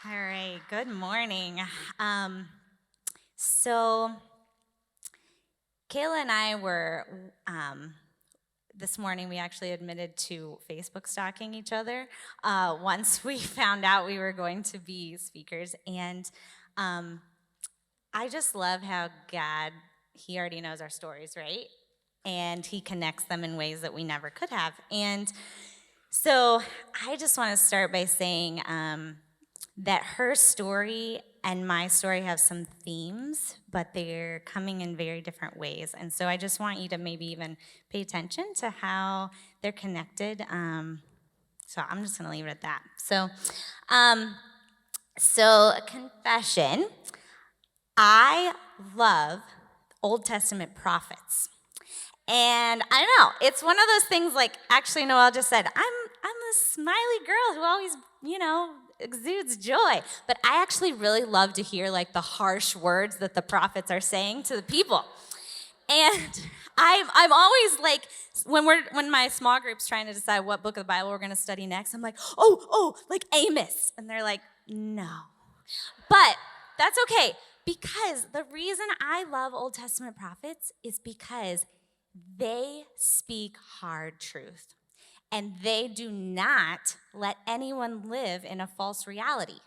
All right, good morning. Um, so, Kayla and I were, this morning, we actually admitted to Facebook stalking each other once we found out we were going to be speakers. And um, I just love how God, He already knows our stories, right? And He connects them in ways that we never could have. And so I just want to start by saying, that her story and my story have some themes, but they're coming in very different ways. And so I just want you to maybe even pay attention to how they're connected. So I'm just going to leave it at that. Um, a confession. I love Old Testament prophets. And I don't know, it's one of those things like, actually, Noelle just said, I'm a smiley girl who always, exudes joy. But I actually really love to hear like the harsh words that the prophets are saying to the people. And I'm always like, when my small group's trying to decide what book of the Bible we're gonna study next, I'm like, like Amos. And they're like, no. But that's okay, because the reason I love Old Testament prophets is because they speak hard truth, and they do not let anyone live in a false reality.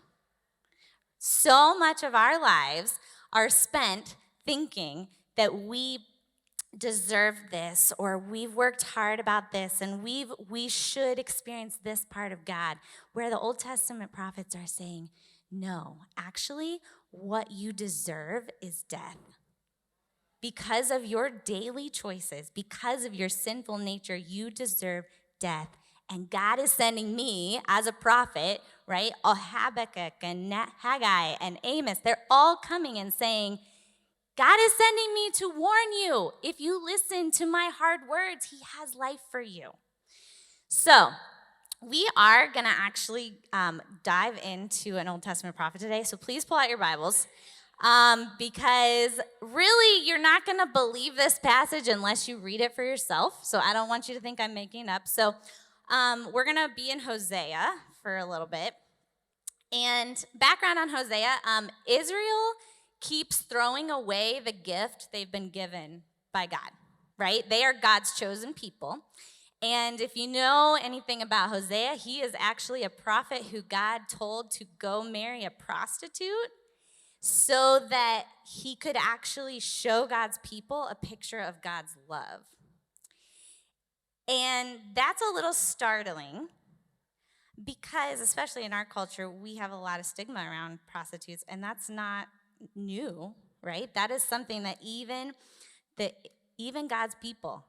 So much of our lives are spent thinking that we deserve this, or we've worked hard about this, and we should experience this part of God, where the Old Testament prophets are saying, no, actually, what you deserve is death. Because of your daily choices, because of your sinful nature, you deserve death. And God is sending me as a prophet, right? Habakkuk and Haggai and Amos, they're all coming and saying, God is sending me to warn you. If you listen to my hard words, He has life for you. So, we are going to actually dive into an Old Testament prophet today. So, please pull out your Bibles. Because really, you're not going to believe this passage unless you read it for yourself. So I don't want you to think I'm making up. So we're going to be in Hosea for a little bit. And background on Hosea, Israel keeps throwing away the gift they've been given by God, right? They are God's chosen people. And if you know anything about Hosea, he is actually a prophet who God told to go marry a prostitute so that he could actually show God's people a picture of God's love. And that's a little startling because, especially in our culture, we have a lot of stigma around prostitutes, and that's not new, right? That is something that even God's people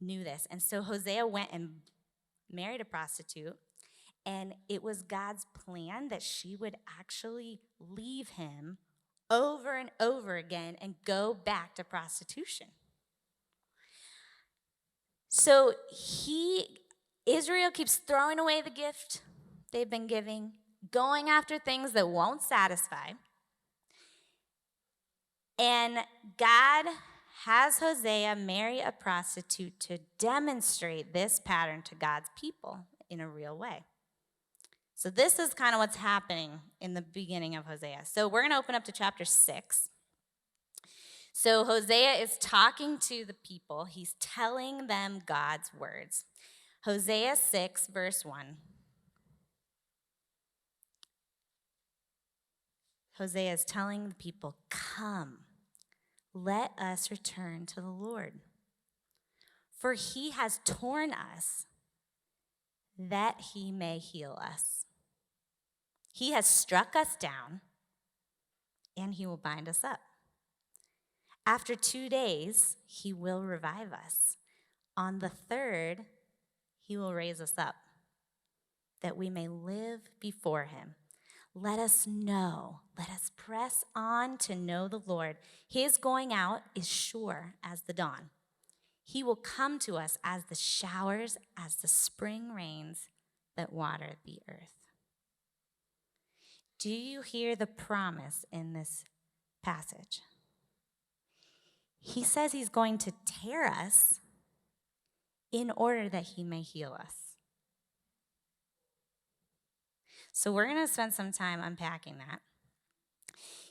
knew this. And so Hosea went and married a prostitute, and it was God's plan that she would actually leave him over and over again and go back to prostitution. So Israel keeps throwing away the gift they've been giving, going after things that won't satisfy. And God has Hosea marry a prostitute to demonstrate this pattern to God's people in a real way. So this is kind of what's happening in the beginning of Hosea. So we're going to open up to chapter 6. So Hosea is talking to the people. He's telling them God's words. Hosea 6, verse 1. Hosea is telling the people, come, let us return to the Lord. For he has torn us that he may heal us. He has struck us down, and he will bind us up. After 2 days, he will revive us. On the third, he will raise us up, that we may live before him. Let us press on to know the Lord. His going out is sure as the dawn. He will come to us as the showers, as the spring rains that water the earth. Do you hear the promise in this passage? He says he's going to tear us in order that he may heal us. So we're going to spend some time unpacking that.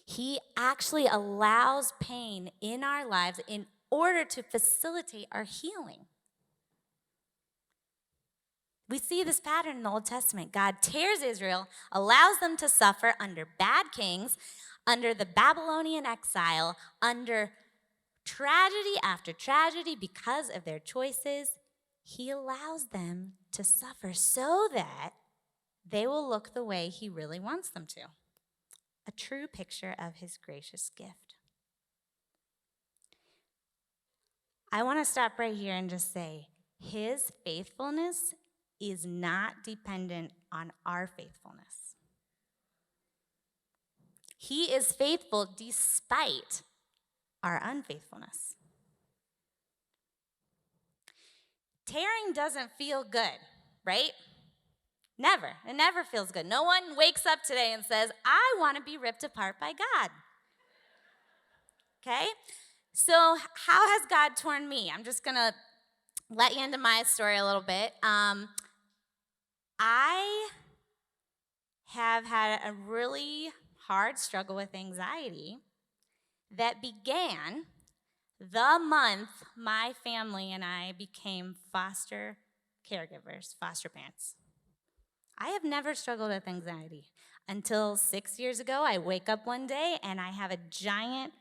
He actually allows pain in our lives in order to facilitate our healing. We see this pattern in the Old Testament. God tears Israel, allows them to suffer under bad kings, under the Babylonian exile, under tragedy after tragedy because of their choices. He allows them to suffer so that they will look the way he really wants them to. A true picture of his gracious gift. I want to stop right here and just say, his faithfulness is not dependent on our faithfulness. He is faithful despite our unfaithfulness. Tearing doesn't feel good, right? Never. It never feels good. No one wakes up today and says, I want to be ripped apart by God. Okay? So how has God torn me? I'm just going to let you into my story a little bit. I have had a really hard struggle with anxiety that began the month my family and I became foster caregivers, foster parents. I have never struggled with anxiety until 6 years ago. I wake up one day and I have a giant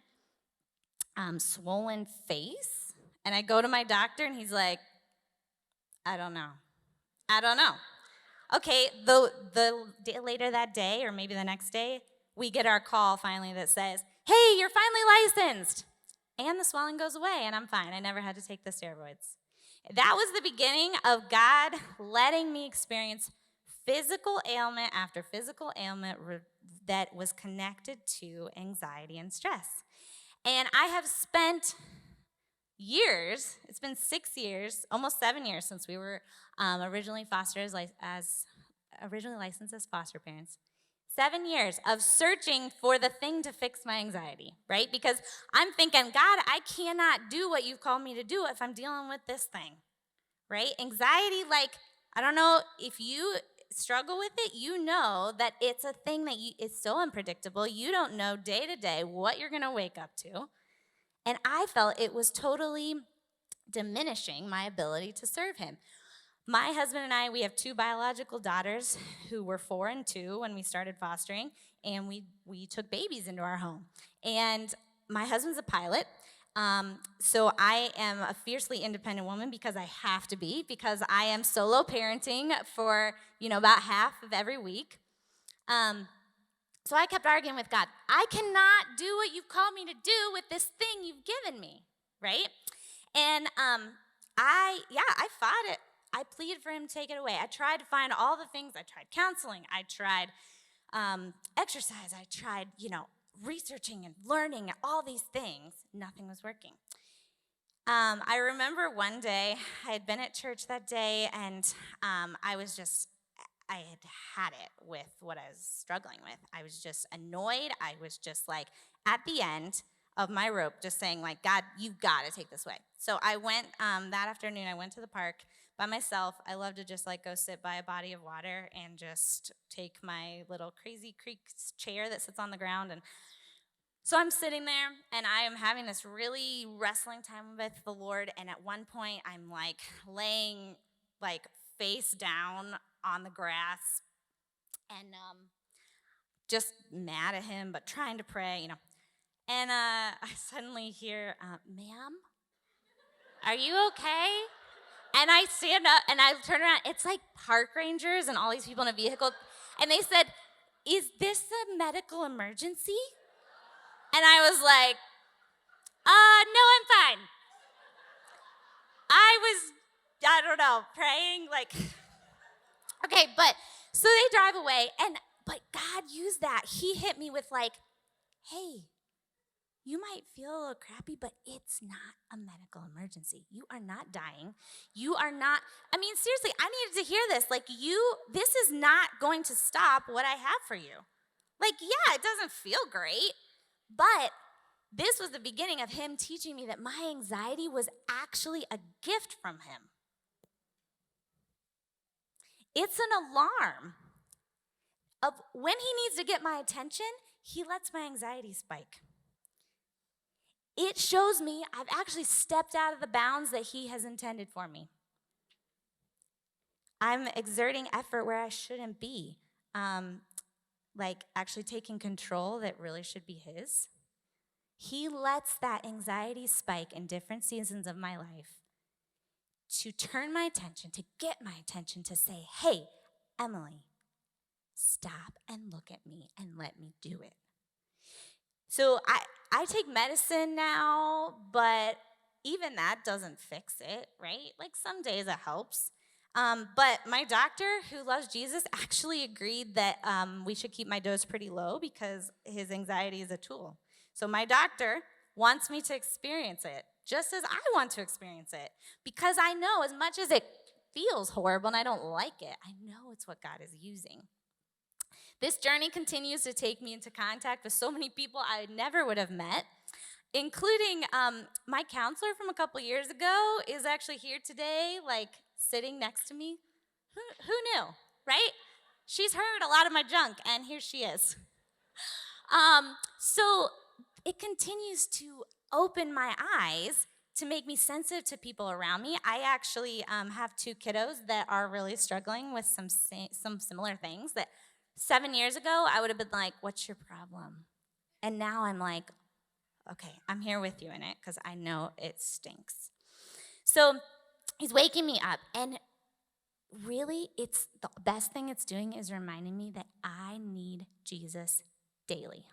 swollen face, and I go to my doctor and he's like, I don't know. Okay, the day later that day, or maybe the next day, we get our call finally that says, hey, you're finally licensed. And the swelling goes away, and I'm fine. I never had to take the steroids. That was the beginning of God letting me experience physical ailment after physical ailment that was connected to anxiety and stress. And I have spent years, it's been 6 years, almost 7 years since we were originally licensed as foster parents. 7 years of searching for the thing to fix my anxiety, right? Because I'm thinking, God, I cannot do what you've called me to do if I'm dealing with this thing, right? Anxiety, I don't know if you struggle with it, you know that it's a thing that it's so unpredictable. You don't know day to day what you're going to wake up to. And I felt it was totally diminishing my ability to serve him. My husband and I, we have 2 biological daughters who were 4 and 2 when we started fostering, and we took babies into our home. And my husband's a pilot, so I am a fiercely independent woman because I have to be, because I am solo parenting for, about half of every week. So I kept arguing with God. I cannot do what you've called me to do with this thing you've given me, right? And I fought it. I pleaded for him to take it away. I tried to find all the things. I tried counseling. I tried exercise. I tried, researching and learning, all these things. Nothing was working. I remember one day, I had been at church that day, and I had it with what I was struggling with. I was just annoyed. I was just at the end of my rope, just saying God, you've got to take this away. So I went, that afternoon, I went to the park by myself. I love to just go sit by a body of water and just take my little Crazy Creek chair that sits on the ground. And so I'm sitting there, and I am having this really wrestling time with the Lord. And at one point, I'm laying face down on the grass and just mad at him, but trying to pray, And I suddenly hear, ma'am, are you okay? And I stand up and I turn around. It's park rangers and all these people in a vehicle. And they said, is this a medical emergency? And I was like, no, I'm fine. I don't know, praying, okay, but, so they drive away, but God used that. He hit me with hey, you might feel a little crappy, but it's not a medical emergency. You are not dying. You are not, seriously, I needed to hear this. This is not going to stop what I have for you. Yeah, it doesn't feel great, but this was the beginning of him teaching me that my anxiety was actually a gift from him. It's an alarm. of when he needs to get my attention, he lets my anxiety spike. It shows me I've actually stepped out of the bounds that he has intended for me. I'm exerting effort where I shouldn't be. Like actually taking control that really should be his. He lets that anxiety spike in different seasons of my life to turn my attention, to get my attention, to say, hey, Emilie, stop and look at me and let me do it. So I take medicine now, but even that doesn't fix it, right? Like some days it helps. But my doctor, who loves Jesus, actually agreed that we should keep my dose pretty low because his anxiety is a tool. So my doctor wants me to experience it just as I want to experience it, because I know as much as it feels horrible and I don't like it, I know it's what God is using. This journey continues to take me into contact with so many people I never would have met, including my counselor from a couple years ago is actually here today, like sitting next to me. Who knew, right? She's heard a lot of my junk, and here she is. So it continues to open my eyes to make me sensitive to people around me. I actually have 2 kiddos that are really struggling with some similar things that 7 years ago, I would have been like, what's your problem? And now I'm like, okay, I'm here with you in it because I know it stinks. So he's waking me up, and really, it's the best thing it's doing is reminding me that I need Jesus daily.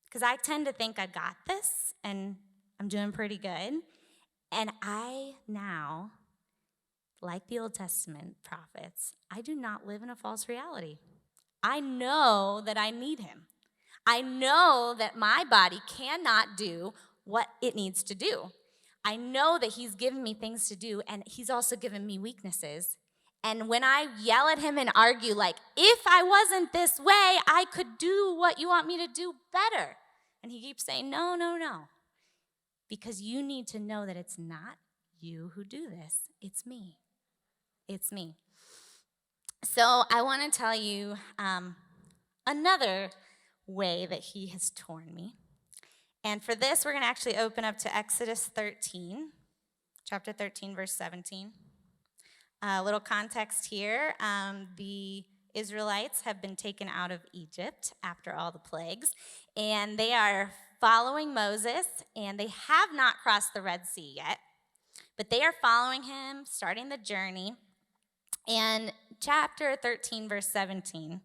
Because I tend to think I got this, and I'm doing pretty good. And I now, like the Old Testament prophets, I do not live in a false reality. I know that I need him. I know that my body cannot do what it needs to do. I know that he's given me things to do, and he's also given me weaknesses. And when I yell at him and argue, like, if I wasn't this way, I could do what you want me to do better. And he keeps saying, no, no, no. Because you need to know that it's not you who do this. It's me. It's me. So I want to tell you another way that he has torn me. And for this, we're going to actually open up to Exodus 13, chapter 13, verse 17. A little context here. The Israelites have been taken out of Egypt after all the plagues, and they are following Moses, and they have not crossed the Red Sea yet, but they are following him, starting the journey. And chapter 13, verse 17,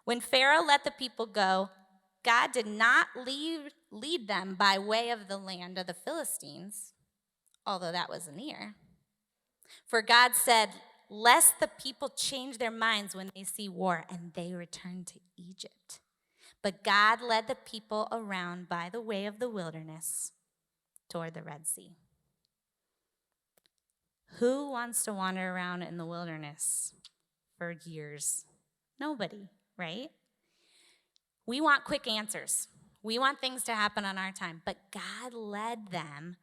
when Pharaoh let the people go, God did not lead them by way of the land of the Philistines, although that was near. For God said, lest the people change their minds when they see war, and they return to Egypt. But God led the people around by the way of the wilderness toward the Red Sea. Who wants to wander around in the wilderness for years? Nobody, right? We want quick answers. We want things to happen on our time. But God led them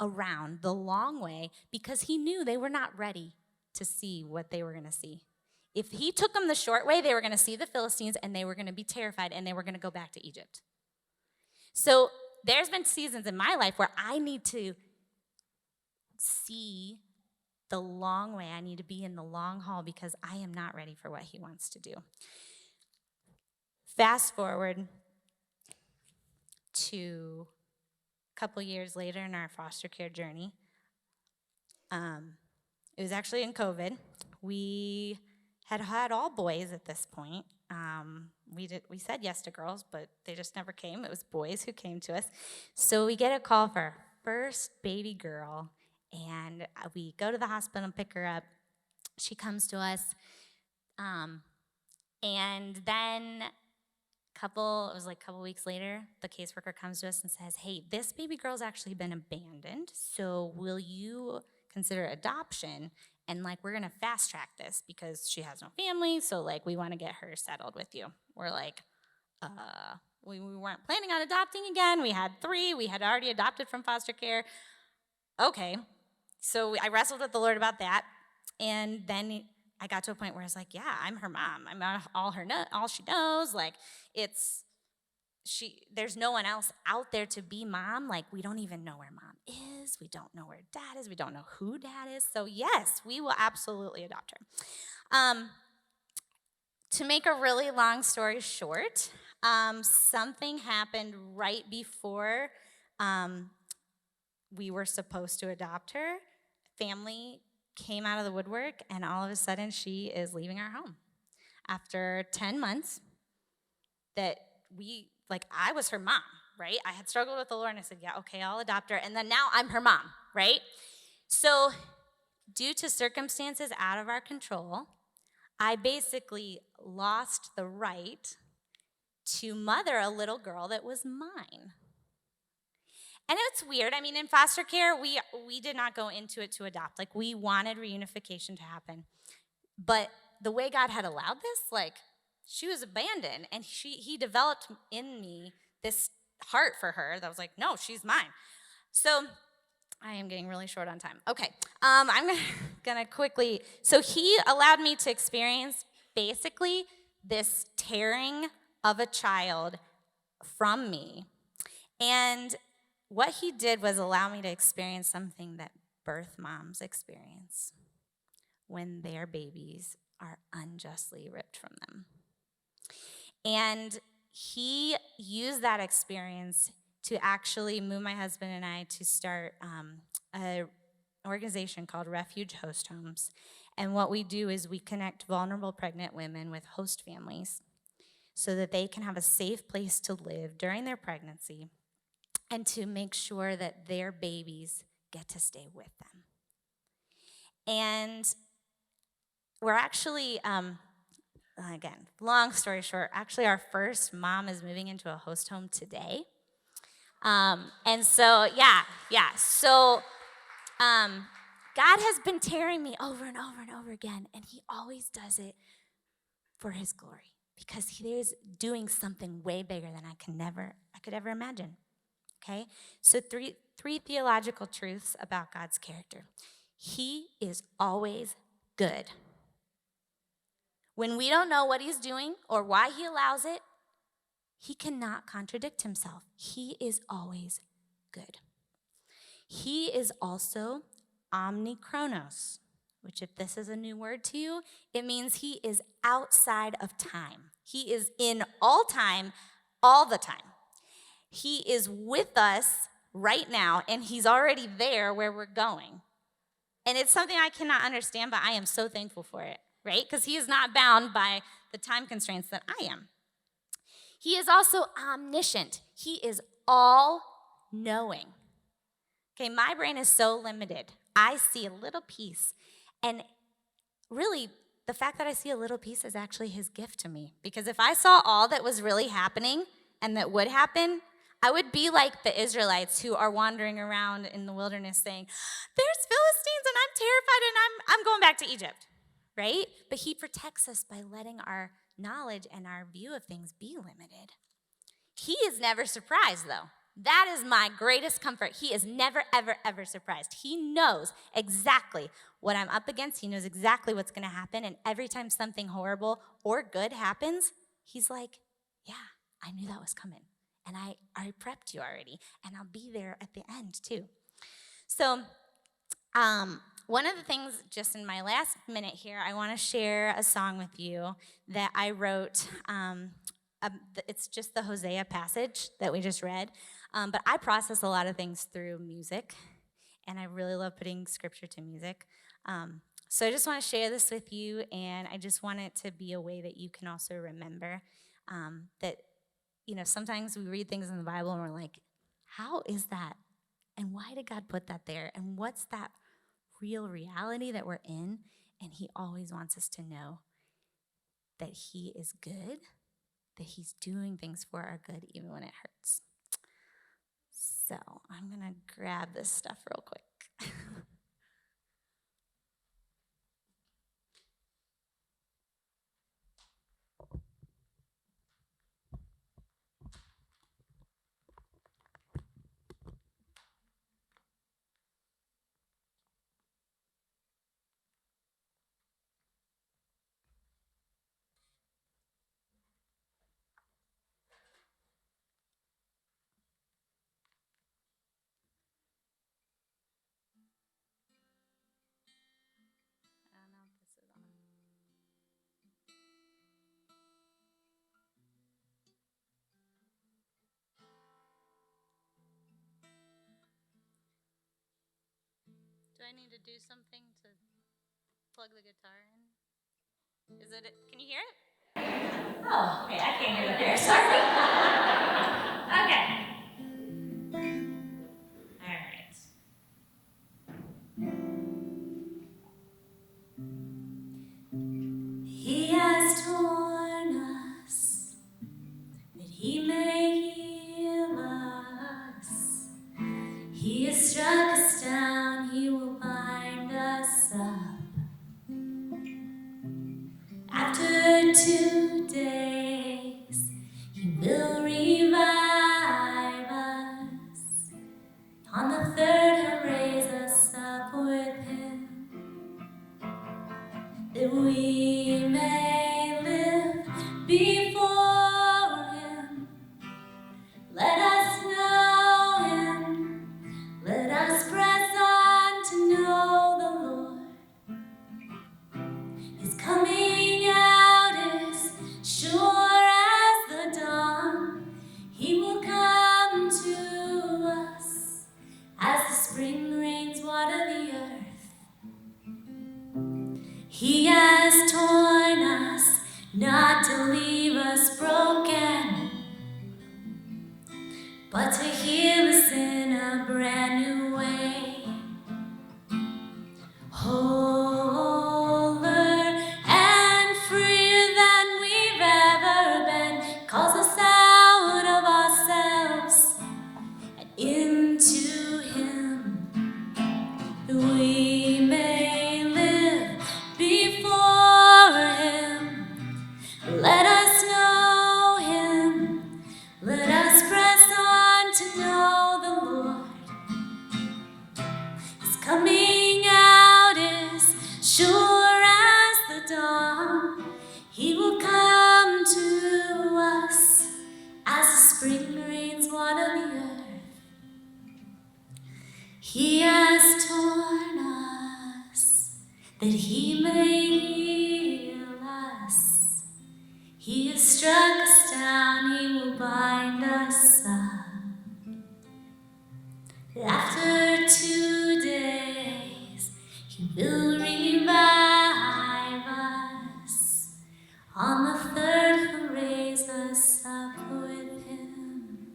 around the long way because he knew they were not ready to see what they were going to see. If he took them the short way, they were going to see the Philistines, and they were going to be terrified, and they were going to go back to Egypt. So there's been seasons in my life where I need to see the long way. I need to be in the long haul because I am not ready for what he wants to do. Fast forward to a couple years later in our foster care journey. It was actually in COVID. We had all boys at this point. We said yes to girls, but they just never came. It was boys who came to us. So we get a call for our first baby girl, and we go to the hospital and pick her up. She comes to us, and then it was like a couple weeks later, the caseworker comes to us and says, hey, this baby girl's actually been abandoned, so will you consider adoption? And like, we're gonna fast track this because she has no family, so like, we wanna get her settled with you. We're like, we weren't planning on adopting again. We had 3, we had already adopted from foster care. Okay, so I wrestled with the Lord about that, and then I got to a point where I was like, yeah, I'm her mom. I'm all she knows. Like, there's no one else out there to be mom. Like, we don't even know where mom is. We don't know where dad is. We don't know who dad is. So yes, we will absolutely adopt her. To make a really long story short, something happened right before we were supposed to adopt her. Family came out of the woodwork, and all of a sudden she is leaving our home. After 10 months that I was her mom, right? I had struggled with the Lord, and I said, yeah, okay, I'll adopt her. And then now I'm her mom, right? So due to circumstances out of our control, I basically lost the right to mother a little girl that was mine. And it's weird. I mean, in foster care, we did not go into it to adopt. Like, we wanted reunification to happen. But the way God had allowed this, like, she was abandoned, and he developed in me this heart for her that was like, no, she's mine. So I am getting really short on time. Okay, I'm gonna quickly. So he allowed me to experience basically this tearing of a child from me, and what he did was allow me to experience something that birth moms experience when their babies are unjustly ripped from them. And he used that experience to actually move my husband and I to start an organization called Refuge Host Homes. And what we do is we connect vulnerable pregnant women with host families so that they can have a safe place to live during their pregnancy and to make sure that their babies get to stay with them. And we're actually, again, long story short, actually our first mom is moving into a host home today. And so, so God has been tearing me over and over and over again, and he always does it for his glory, because he is doing something way bigger than I could ever imagine. Okay? So three theological truths about God's character. He is always good. When we don't know what he's doing or why he allows it, he cannot contradict himself. He is always good. He is also omnichronos, which, if this is a new word to you, it means he is outside of time. He is in all time, all the time. He is with us right now, and he's already there where we're going. And it's something I cannot understand, but I am so thankful for it, right? Because he is not bound by the time constraints that I am. He is also omniscient. He is all-knowing. Okay, my brain is so limited. I see a little piece. And really, the fact that I see a little piece is actually his gift to me. Because if I saw all that was really happening and that would happen, I would be like the Israelites who are wandering around in the wilderness saying, there's Philistines and I'm terrified and I'm going back to Egypt, right? But he protects us by letting our knowledge and our view of things be limited. He is never surprised, though. That is my greatest comfort. He is never, ever, ever surprised. He knows exactly what I'm up against. He knows exactly what's going to happen. And every time something horrible or good happens, he's like, yeah, I knew that was coming. And I prepped you already. And I'll be there at the end, too. So one of the things, just in my last minute here, I want to share a song with you that I wrote. It's just the Hosea passage that we just read. But I process a lot of things through music, and I really love putting scripture to music. So I just want to share this with you, and I just want it to be a way that you can also remember that, sometimes we read things in the Bible and we're like, how is that? And why did God put that there? And what's that real reality that we're in? And he always wants us to know that he is good, that he's doing things for our good even when it hurts. So I'm going to grab this stuff real quick. I need to do something to plug the guitar in? Can you hear it? Oh, okay, I can't hear the bear, sorry. Okay. All right. He has torn us, that he may heal us. He has struck us down, he will bind us up. After 2 days, he will revive us. On the third, he'll raise us up with him, that we may live before him. Let us know him. Let us press on to know the Lord. His coming out is sure as the dawn. He will come to us as the spring rains water the earth. He has torn us not to leave us broken, but to heal us in a brand new way. Wholer and freer than we've ever been, calls us out of ourselves and into him, that we may live before him. Let us know him. Let us press on to know the Lord. His coming out is sure as the dawn. He will come to us as the spring rains water the earth. He has torn us that he may heal us. He has struck us down, he will bind us up. After 2 days, he will revive us. On the third, he'll raise us up with him.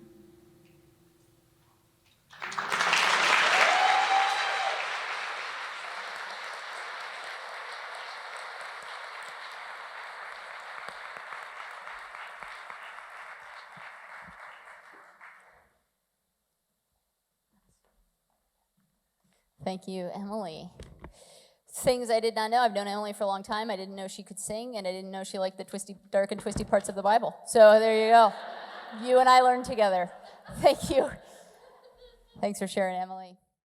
Thank you, Emilie. Things I did not know. I've known Emilie for a long time. I didn't know she could sing, and I didn't know she liked the dark and twisty parts of the Bible. So there you go. You and I learned together. Thank you. Thanks for sharing, Emilie.